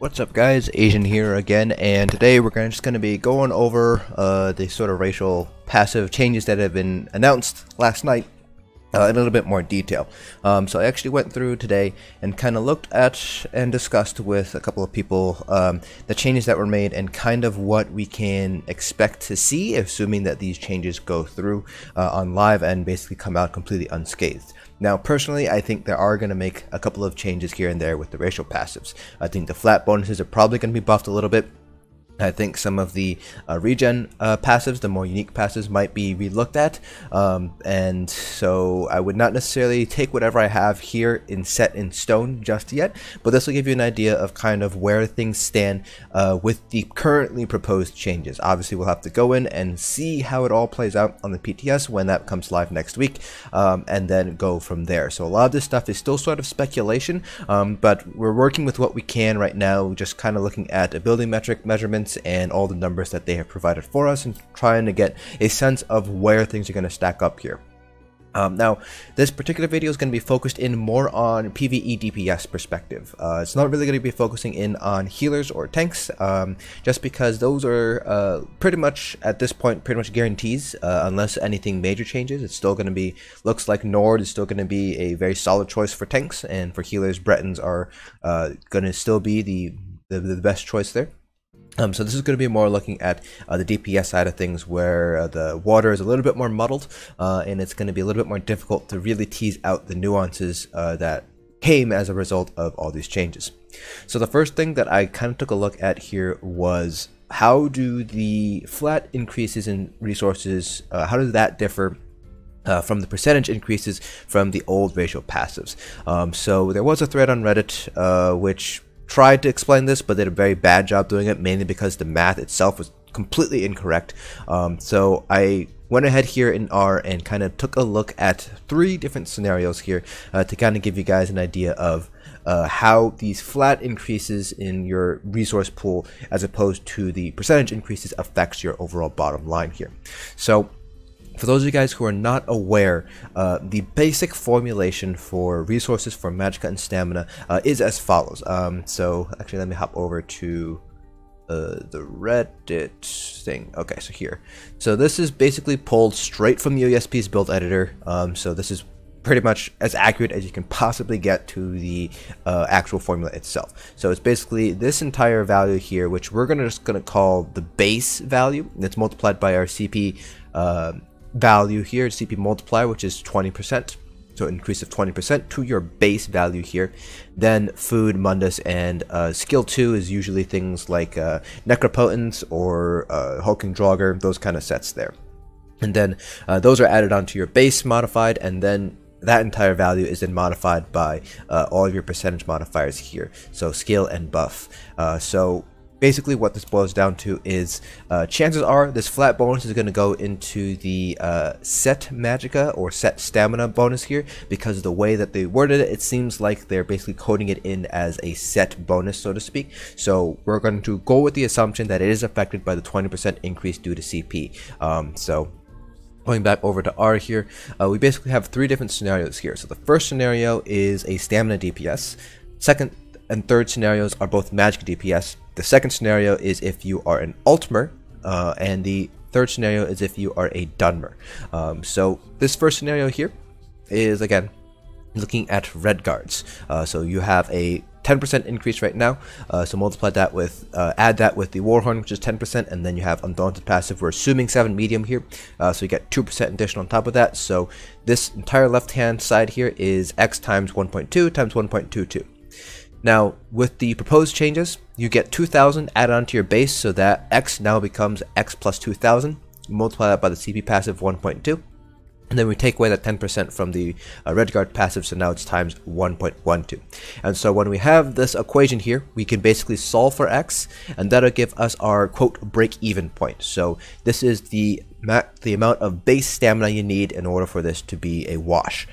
What's up guys, Asian here again, and today we're just going to be going over the sort of racial passive changes that have been announced last night in a little bit more detail. So I actually went through today and kind of looked at and discussed with a couple of people the changes that were made and kind of what we can expect to see, assuming that these changes go through on live and basically come out completely unscathed. Now, personally, I think they are going to make a couple of changes here and there with the racial passives. I think the flat bonuses are probably going to be buffed a little bit. I think some of the regen passives, the more unique passives, might be relooked at, and so I would not necessarily take whatever I have here set in stone just yet, but this will give you an idea of kind of where things stand with the currently proposed changes. Obviously, we'll have to go in and see how it all plays out on the PTS when that comes live next week, and then go from there. So a lot of this stuff is still sort of speculation, but we're working with what we can right now, just kind of looking at ability metric measurements and all the numbers that they have provided for us and trying to get a sense of where things are going to stack up here. Now, this particular video is going to be focused in more on PvE DPS perspective. It's not really going to be focusing in on healers or tanks, just because those are pretty much, at this point, pretty much guarantees, unless anything major changes. It's still going to be, looks like Nord is still going to be a very solid choice for tanks, and for healers, Bretons are going to still be the best choice there. So this is going to be more looking at the DPS side of things, where the water is a little bit more muddled, and it's going to be a little bit more difficult to really tease out the nuances that came as a result of all these changes. So the first thing that I kind of took a look at here was, how do the flat increases in resources, how does that differ from the percentage increases from the old racial passives? So there was a thread on Reddit which tried to explain this, but did a very bad job doing it, mainly because the math itself was completely incorrect. So I went ahead here in R and kind of took a look at 3 different scenarios here to kind of give you guys an idea of how these flat increases in your resource pool as opposed to the percentage increases affects your overall bottom line here. So for those of you guys who are not aware, the basic formulation for resources for Magicka and Stamina is as follows. So actually, let me hop over to the Reddit thing. Okay, so here. So this is basically pulled straight from the OSP's build editor. So this is pretty much as accurate as you can possibly get to the actual formula itself. So it's basically this entire value here, which we're just gonna call the base value. That's multiplied by our CP value here, CP multiplier, which is 20%, so an increase of 20% to your base value here. Then food, mundus, and skill 2 is usually things like necropotence or hulking draugr, those kind of sets there. And then those are added onto your base modified, and then that entire value is then modified by all of your percentage modifiers here, so skill and buff. So basically what this boils down to is chances are this flat bonus is going to go into the set Magicka or set stamina bonus here, because the way that they worded it, it seems like they're basically coding it in as a set bonus, so to speak. So we're going to go with the assumption that it is affected by the 20% increase due to CP. So going back over to R here, we basically have 3 different scenarios here. So the first scenario is a stamina DPS. Second and third scenarios are both Magicka DPS. The second scenario is if you are an Altmer, and the third scenario is if you are a Dunmer. So this first scenario here is, again, looking at Redguards. So you have a 10% increase right now, so multiply that with, add that with the Warhorn, which is 10%, and then you have Undaunted passive. We're assuming 7 medium here, so you get 2% additional on top of that. So this entire left-hand side here is X times 1.2 times 1.22. Now, with the proposed changes, you get 2,000 added onto your base, so that X now becomes X plus 2,000. Multiply that by the CP passive 1.2. And then we take away that 10% from the Redguard passive, so now it's times 1.12. And so when we have this equation here, we can basically solve for X, and that'll give us our, quote, break-even point. So this is the amount of base stamina you need in order for this to be a wash.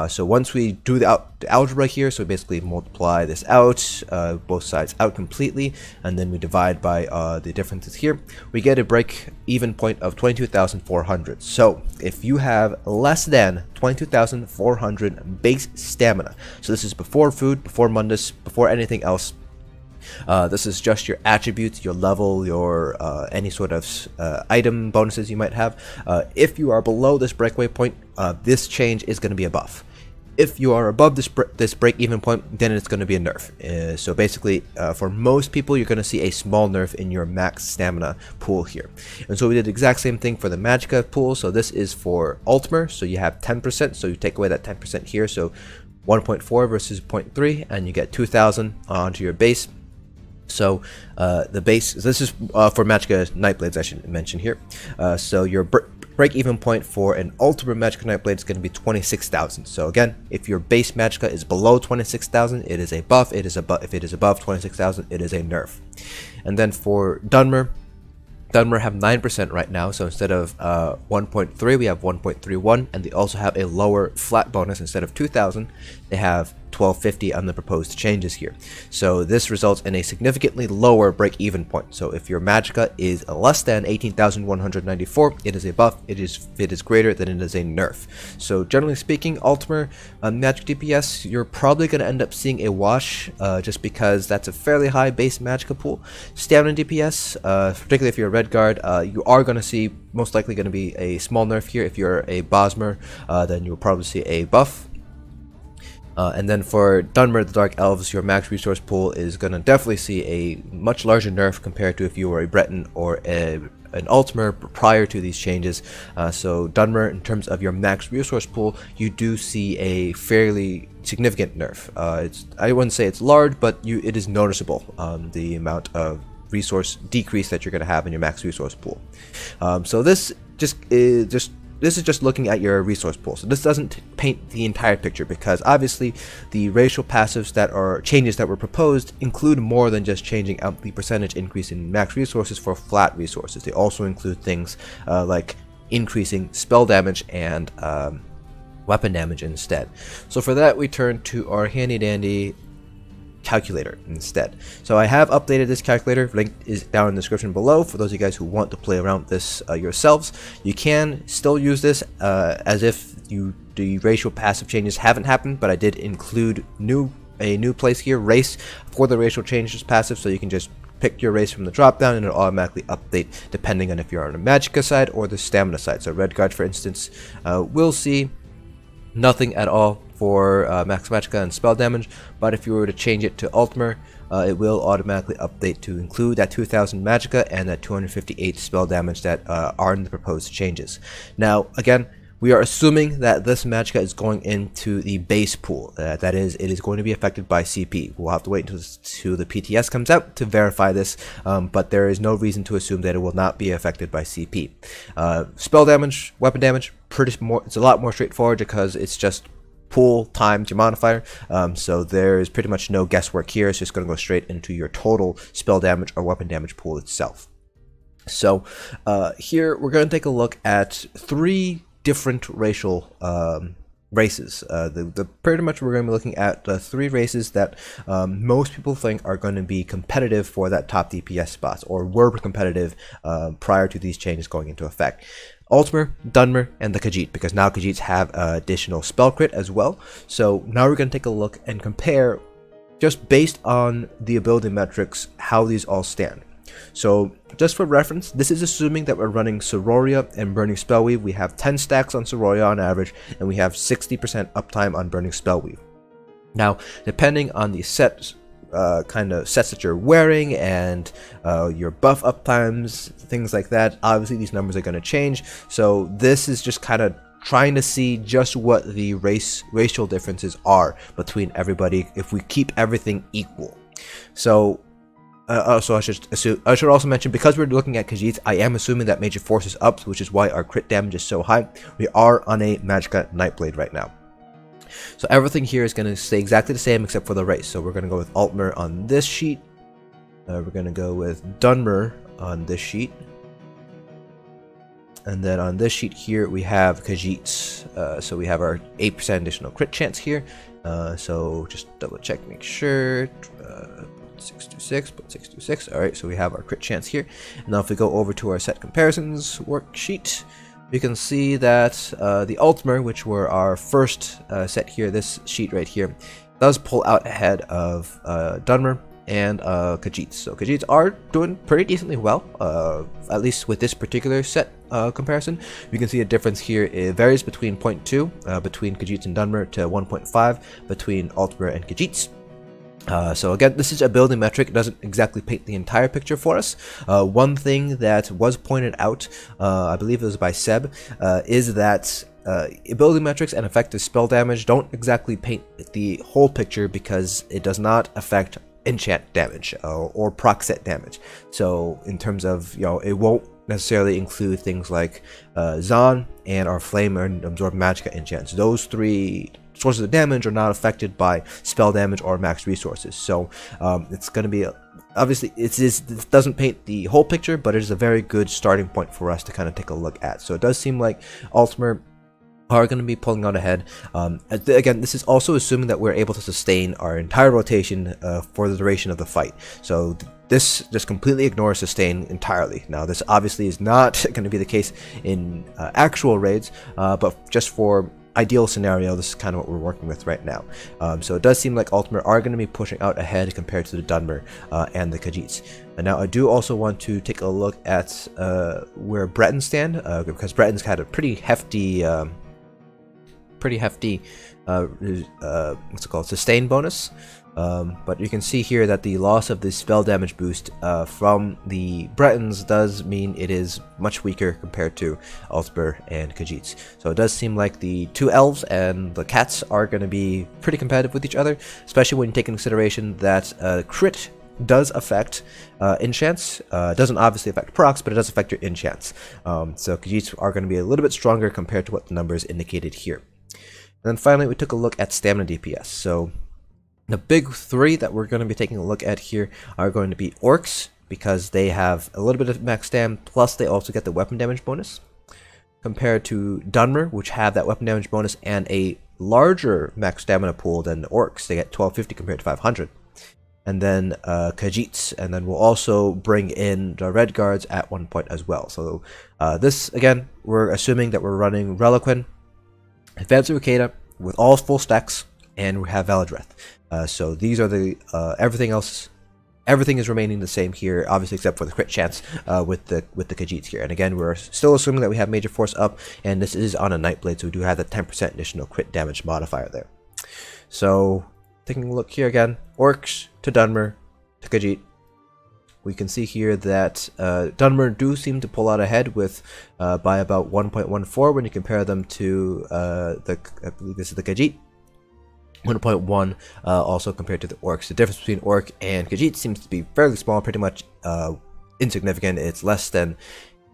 So once we do the algebra here, so we basically multiply this out, both sides out completely, and then we divide by the differences here, we get a break-even point of 22,400. So if you have less than 22,400 base stamina, so this is before food, before mundus, before anything else, This is just your attributes, your level, your any sort of item bonuses you might have. If you are below this breakaway point, this change is going to be a buff. If you are above this break-even point, then it's going to be a nerf. So basically, for most people, you're going to see a small nerf in your max stamina pool here. And so we did the exact same thing for the Magicka pool. So this is for Altmer, so you have 10%, so you take away that 10% here, so 1.4 versus 0.3, and you get 2,000 onto your base. So the base, this is for Magicka Nightblades, I should mention here. So your break-even point for an Ultimate Magicka Nightblade is going to be 26,000. So again, if your base Magicka is below 26,000, it is a buff. If it is above 26,000, it is a nerf. And then for Dunmer have 9% right now, so instead of 1.3, we have 1.31, and they also have a lower flat bonus. Instead of 2,000, they have 1250 on the proposed changes here. So this results in a significantly lower break-even point. So if your Magicka is less than 18,194, it is a buff. If it is greater, then it is a nerf. So generally speaking, Altmer Magicka DPS, you're probably going to end up seeing a wash, just because that's a fairly high base Magicka pool. Stamina DPS, particularly if you're a Redguard, you are going to see most likely going to be a small nerf here. If you're a Bosmer, then you'll probably see a buff. And then for Dunmer, the Dark Elves, your max resource pool is going to definitely see a much larger nerf compared to if you were a Breton or an Altmer prior to these changes. So Dunmer, in terms of your max resource pool, you do see a fairly significant nerf. I wouldn't say it's large, but it is noticeable, the amount of resource decrease that you're going to have in your max resource pool. So this is just looking at your resource pool. So this doesn't paint the entire picture, because obviously the racial passives that are changes that were proposed include more than just changing out the percentage increase in max resources for flat resources. They also include things like increasing spell damage and weapon damage instead. So for that, we turn to our handy dandy calculator instead. So I have updated this calculator. Link is down in the description below for those of you guys who want to play around with this yourselves. You can still use this as if the racial passive changes haven't happened, but I did include a new place here, race, for the racial changes passive, so you can just pick your race from the drop down and it'll automatically update depending on if you're on the Magicka side or the stamina side. So Redguard, for instance, will see nothing at all for max Magicka and spell damage, but if you were to change it to Altmer, it will automatically update to include that 2000 Magicka and that 258 spell damage that are in the proposed changes. Now, again, we are assuming that this Magicka is going into the base pool. That is, it is going to be affected by CP. We'll have to wait until the PTS comes out to verify this, but there is no reason to assume that it will not be affected by CP. Spell damage, weapon damage, it's a lot more straightforward because it's just pool times your modifier, so there is pretty much no guesswork here. It's just going to go straight into your total spell damage or weapon damage pool itself. So here we're going to take a look at 3 different racial races. Pretty much we're going to be looking at the 3 races that most people think are going to be competitive for that top DPS spots, or were competitive prior to these changes going into effect. Altmer, Dunmer, and the Khajiit, because now Khajiits have additional spell crit as well. So now we're going to take a look and compare, just based on the ability metrics, how these all stand. So just for reference, this is assuming that we're running Sororia and Burning Spellweave. We have 10 stacks on Sororia on average, and we have 60% uptime on Burning Spellweave. Now, depending on the kind of sets that you're wearing and your buff uptimes, things like that, obviously these numbers are going to change. So this is just kind of trying to see just what the racial differences are between everybody if we keep everything equal. So I should also mention, because we're looking at Khajiits, I am assuming that Major Force is up, which is why our crit damage is so high. We are on a Magicka Nightblade right now. So everything here is going to stay exactly the same except for the race. So we're going to go with Altmer on this sheet. We're going to go with Dunmer on this sheet. And then on this sheet here, we have Khajiits. So we have our 8% additional crit chance here. So just double check, make sure. 626, put 626. Alright, so we have our crit chance here. And now if we go over to our set comparisons worksheet, you can see that the Altmer, which were our first set here, this sheet right here, does pull out ahead of Dunmer. and Khajiits. So Khajiits are doing pretty decently well, at least with this particular set comparison. You can see a difference here. It varies between 0.2 between Khajiits and Dunmer to 1.5 between Altmer and Khajiits. So again, this is a building metric. It doesn't exactly paint the entire picture for us. One thing that was pointed out, I believe it was by Seb, is that ability metrics and effective spell damage don't exactly paint the whole picture because it does not affect enchant damage or proc set damage. So in terms of, it won't necessarily include things like Zon and our Flame and Absorb Magicka enchants. Those three sources of damage are not affected by spell damage or max resources. So it's going to be obviously this doesn't paint the whole picture, but it is a very good starting point for us to kind of take a look at. So it does seem like Altmer are going to be pulling out ahead. Again, this is also assuming that we're able to sustain our entire rotation for the duration of the fight. So this just completely ignores sustain entirely. Now, this obviously is not going to be the case in actual raids, but just for ideal scenario, this is kind of what we're working with right now. So it does seem like Altmer are going to be pushing out ahead compared to the Dunmer and the Khajiits. And now I do also want to take a look at where Bretons stand, because Bretons had a pretty hefty what's it called, sustain bonus. But you can see here that the loss of the spell damage boost from the Bretons does mean it is much weaker compared to Altmer and Khajiits. So it does seem like the two elves and the cats are going to be pretty competitive with each other, especially when you take into consideration that crit does affect enchants. Doesn't obviously affect procs, but it does affect your enchants. So Khajiits are going to be a little bit stronger compared to what the numbers indicated here. And then finally, we took a look at stamina DPS. So the big three that we're going to be taking a look at here are going to be Orcs, because they have a little bit of max stam, plus they also get the weapon damage bonus, compared to Dunmer, which have that weapon damage bonus and a larger max stamina pool than the Orcs. They get 1250 compared to 500. And then Khajiits, and then we'll also bring in the Redguards at one point as well. So this, again, we're assuming that we're running Reliquin, Advanced Cicada with all full stacks, and we have Valadreth. So these are the everything is remaining the same here, obviously except for the crit chance with the Khajiits here. And again, we're still assuming that we have Major Force up, and this is on a Nightblade, so we do have that 10% additional crit damage modifier there. So taking a look here again, Orcs to Dunmer to Khajiit. We can see here that Dunmer do seem to pull out ahead with by about 1.14 when you compare them to I believe this is the Khajiit. 1.1 also compared to the Orcs. The difference between Orc and Khajiit seems to be fairly small, pretty much insignificant. It's less than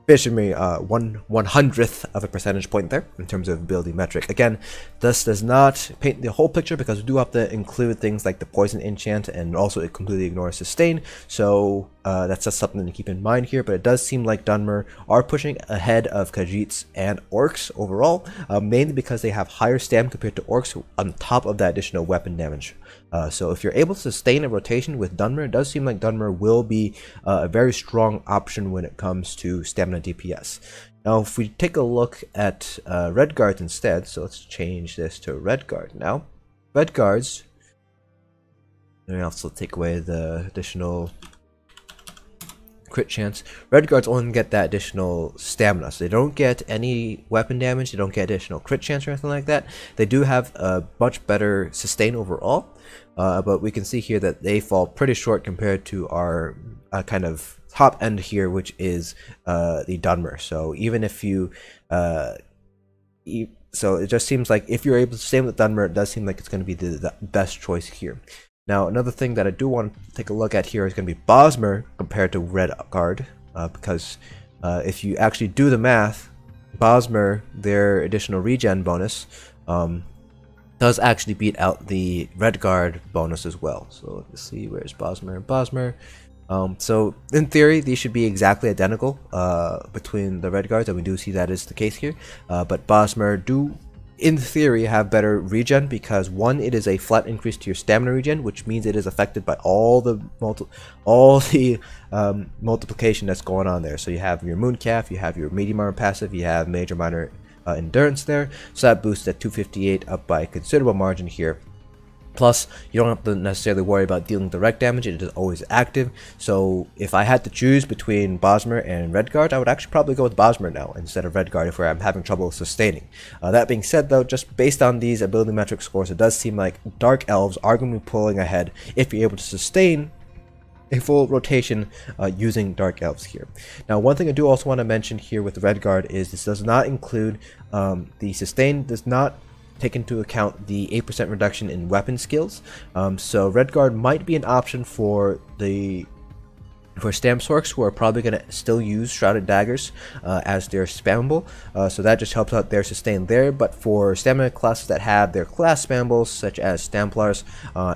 basically 1/100th of a percentage point there in terms of ability metric. Again, this does not paint the whole picture because we do have to include things like the poison enchant, and also it completely ignores sustain. So that's just something to keep in mind here. But it does seem like Dunmer are pushing ahead of Khajiits and Orcs overall, mainly because they have higher stam compared to Orcs on top of that additional weapon damage. So if you're able to sustain a rotation with Dunmer, it does seem like Dunmer will be a very strong option when it comes to stamina DPS. Now, if we take a look at Redguards instead, so let's change this to Redguard now. Redguards, and also take away the additional crit chance. Redguards only get that additional stamina, so they don't get any weapon damage, they don't get additional crit chance or anything like that. They do have a much better sustain overall, but we can see here that they fall pretty short compared to our kind of top end here, which is the Dunmer. So even if you so it just seems like if you're able to stay with Dunmer, it does seem like it's going to be the best choice here. Now, another thing that I do want to take a look at here is going to be Bosmer compared to Redguard, because if you actually do the math, Bosmer, their additional regen bonus, does actually beat out the Redguard bonus as well. So let's see, where's Bosmer and Bosmer. So in theory, these should be exactly identical between the Redguards, and we do see that is the case here. But Bosmer do, in theory, have better regen because one, it is a flat increase to your stamina regen, which means it is affected by all the multiplication that's going on there. So you have your Mooncalf, you have your medium armor passive, you have major minor endurance there. So that boosts at 258 up by a considerable margin here. Plus, you don't have to necessarily worry about dealing direct damage, it is always active. So if I had to choose between Bosmer and Redguard, I would actually probably go with Bosmer now instead of Redguard if I'm having trouble sustaining. That being said though, just based on these ability metric scores, it does seem like Dark Elves are going to be pulling ahead if you're able to sustain a full rotation using Dark Elves here. Now, one thing I do also want to mention here with Redguard is this does not include the sustain does not take into account the 8% reduction in weapon skills. So Redguard might be an option for Stamps Orcs, who are probably going to still use Shrouded Daggers as their spammable, so that just helps out their sustain there. But for stamina classes that have their class spammables, such as Stamplars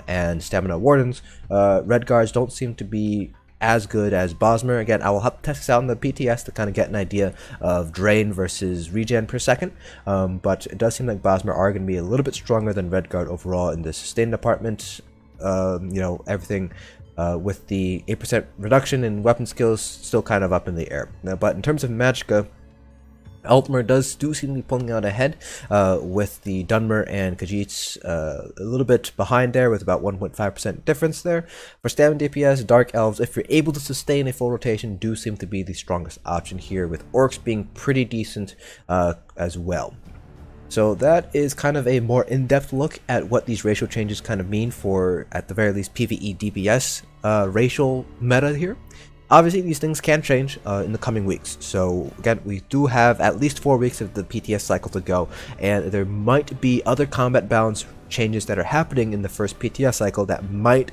and Stamina Wardens, Redguards don't seem to be as good as Bosmer. Again, I will have to test this out in the PTS to kind of get an idea of drain versus regen per second, but it does seem like Bosmer are going to be a little bit stronger than Redguard overall in the sustain department. You know, everything with the 8% reduction in weapon skills still kind of up in the air. Now, but in terms of Magicka, Altmer do seem to be pulling out ahead, with the Dunmer and Khajiits a little bit behind there with about 1.5% difference there. For stamina DPS, Dark Elves, if you're able to sustain a full rotation, do seem to be the strongest option here, with Orcs being pretty decent as well. So that is kind of a more in-depth look at what these racial changes kind of mean for, at the very least, PvE DPS racial meta here. Obviously, these things can change in the coming weeks. So again, we do have at least 4 weeks of the PTS cycle to go, and there might be other combat balance changes that are happening in the first PTS cycle that might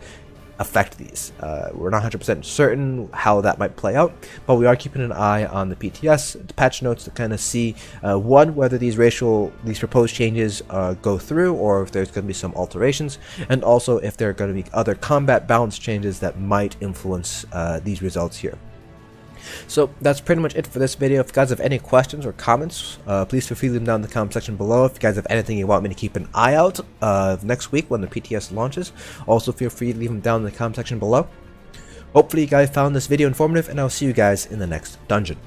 affect these. We're not 100% certain how that might play out, but we are keeping an eye on the PTS patch notes to kind of see one, whether these proposed changes go through, or if there's going to be some alterations, and also if there are going to be other combat balance changes that might influence these results here. So that's pretty much it for this video. If you guys have any questions or comments, please feel free to leave them down in the comment section below. If you guys have anything you want me to keep an eye out next week when the PTS launches, also feel free to leave them down in the comment section below. Hopefully you guys found this video informative, and I'll see you guys in the next dungeon.